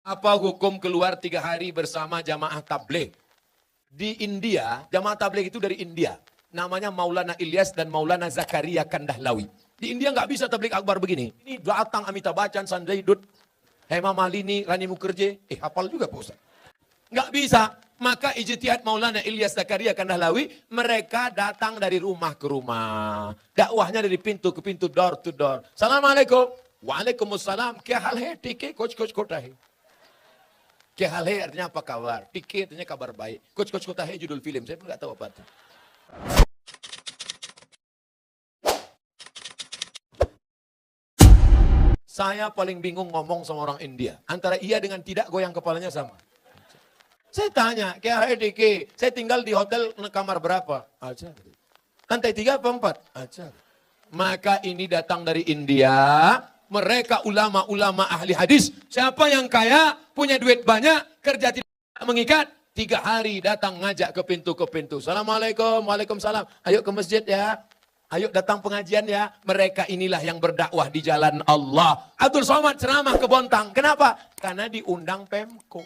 Apa hukum keluar 3 hari bersama jamaah tabligh? Di India, jamaah tabligh itu dari India. Namanya Maulana Ilyas dan Maulana Zakaria Kandahlawi. Di India nggak bisa tabligh akbar begini. Ini datang Amitabh Bachchan, Sanjay Dutt, Hema Malini, Rani Mukherjee. Hafal juga Pak Ustaz. Nggak bisa. Maka ijtihad Maulana Ilyas Zakaria Kandahlawi, mereka datang dari rumah ke rumah. Dakwahnya dari pintu ke pintu, door to door. Assalamualaikum. Waalaikumsalam. Kya hal hai? ठीक है, कुछ खोटा है. Kya hal hai artinya apa kabar? Tik artinya kabar baik. Kuch kota hai judul film. Saya pun nggak tahu apa itu. Saya paling bingung ngomong sama orang India. Antara iya dengan tidak, goyang kepalanya sama. Saya tanya, kya hai Diki? Saya tinggal di hotel kamar berapa? Aja. Lantai 3 apa 4? Aja. Maka ini datang dari India. Mereka ulama-ulama ahli hadis. Siapa yang kaya, punya duit banyak, kerja tidak mengikat, 3 hari datang ngajak ke pintu. Assalamualaikum, waalaikumsalam. Ayo ke masjid ya. Ayo datang pengajian ya. Mereka inilah yang berdakwah di jalan Allah. Abdul Somad ceramah ke Bontang. Kenapa? Karena diundang Pemko.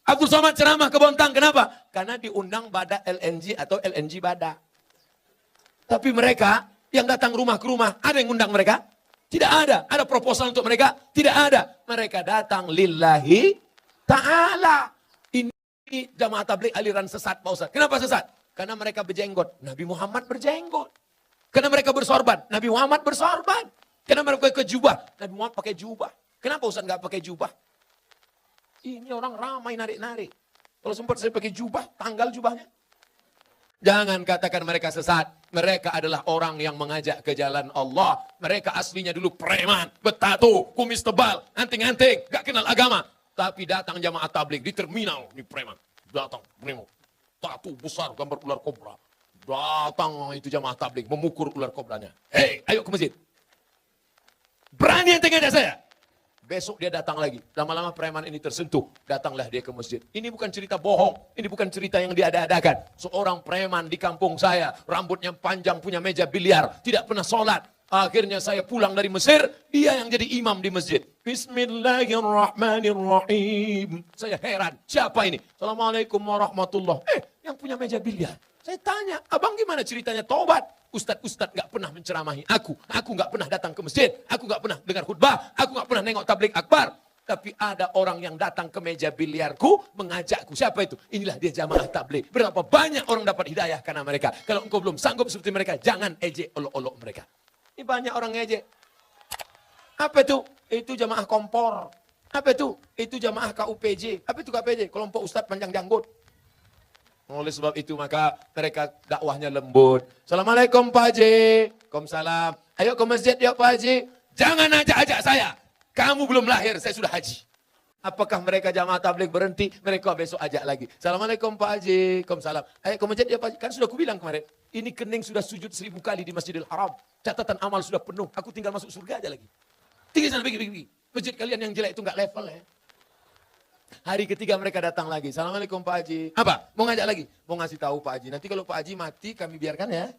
Abdul Somad ceramah ke Bontang. Kenapa? Karena diundang Bada LNG atau LNG Bada. Tapi mereka yang datang rumah ke rumah, ada yang undang mereka? Tidak ada. Ada proposal untuk mereka? Tidak ada. Mereka datang lillahi ta'ala. Ini jamaah tabligh aliran sesat Pak Ustaz. Kenapa sesat? Karena mereka berjenggot. Nabi Muhammad berjenggot. Karena mereka bersorban. Nabi Muhammad bersorban. Karena mereka pakai jubah. Nabi Muhammad pakai jubah. Kenapa Ustaz nggak pakai jubah? Ini orang ramai narik-narik. Kalau sempat saya pakai jubah, tanggal jubahnya. Jangan katakan mereka sesat. Mereka adalah orang yang mengajak ke jalan Allah. Mereka aslinya dulu preman, bertato, kumis tebal, anting-anting, gak kenal agama. Tapi datang jamaah tabligh di terminal, ini preman. Datang, preman. Tato besar, gambar ular kobra. Datang itu jamaah tabligh, memukul ular kobranya. Hei, ayo ke masjid. Berani ente ngajak saya? Besok dia datang lagi. Lama-lama preman ini tersentuh. Datanglah dia ke masjid. Ini bukan cerita bohong. Ini bukan cerita yang diada-adakan. Seorang preman di kampung saya. Rambutnya panjang, punya meja biliar. Tidak pernah sholat. Akhirnya saya pulang dari Mesir. Dia yang jadi imam di masjid. Bismillahirrahmanirrahim. Saya heran. Siapa ini? Assalamualaikum warahmatullahi. Yang punya meja biliar. Saya tanya, abang gimana ceritanya tobat? Ustadz nggak pernah menceramahi aku nggak pernah datang ke masjid, aku nggak pernah dengar khutbah, aku nggak pernah nengok tabligh akbar. Tapi ada orang yang datang ke meja biliarku, mengajakku. Siapa itu? Inilah dia jamaah tabligh. Berapa banyak orang dapat hidayah karena mereka. Kalau engkau belum sanggup seperti mereka, jangan ejek olok-olok mereka. Ini banyak orang ejek. Apa itu? Itu jamaah kompor. Apa itu? Itu jamaah KUPJ. Apa itu KUPJ? Kelompok Ustadz panjang janggut. Oleh sebab itu maka mereka dakwahnya lembut. Assalamualaikum Pak Haji. Waalaikumsalam. Ayo ke masjid ya Pak Haji. Jangan ajak-ajak saya. Kamu belum lahir, saya sudah haji. Apakah mereka jamaah tabligh berhenti? Mereka besok ajak lagi. Assalamualaikum Pak Haji. Waalaikumsalam. Ayo ke masjid ya Pak Haji. Kan sudah kubilang kemarin. Ini kening sudah sujud 1000 kali di Masjidil Haram. Catatan amal sudah penuh. Aku tinggal masuk surga aja lagi. Tinggi sana pergi. Masjid kalian yang jelek itu nggak level ya. Hari ketiga mereka datang lagi. Assalamualaikum Pak Haji. Apa? Mau ngajak lagi? Mau ngasih tahu Pak Haji. Nanti kalau Pak Haji mati kami biarkan ya.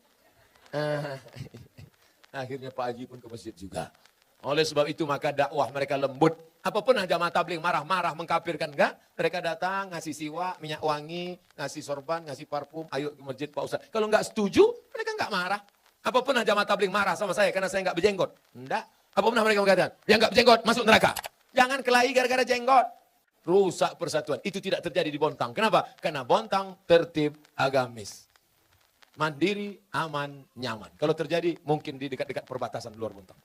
Akhirnya Pak Haji pun ke masjid juga. Oleh sebab itu maka dakwah mereka lembut. Apapun jamaah tabligh marah-marah mengkafirkan enggak? Mereka datang ngasih siwak, minyak wangi, ngasih sorban, ngasih parfum. Ayo ke masjid Pak Ustaz. Kalau enggak setuju, mereka enggak marah. Apapun jamaah tabligh marah sama saya karena saya enggak berjenggot. Enggak. Apapun mereka mengatakan, yang enggak berjenggot masuk neraka. Jangan kelahi gara-gara jenggot. Rusak persatuan. Itu tidak terjadi di Bontang. Kenapa? Karena Bontang tertib agamis. Mandiri, aman, nyaman. Kalau terjadi mungkin di dekat-dekat perbatasan luar Bontang.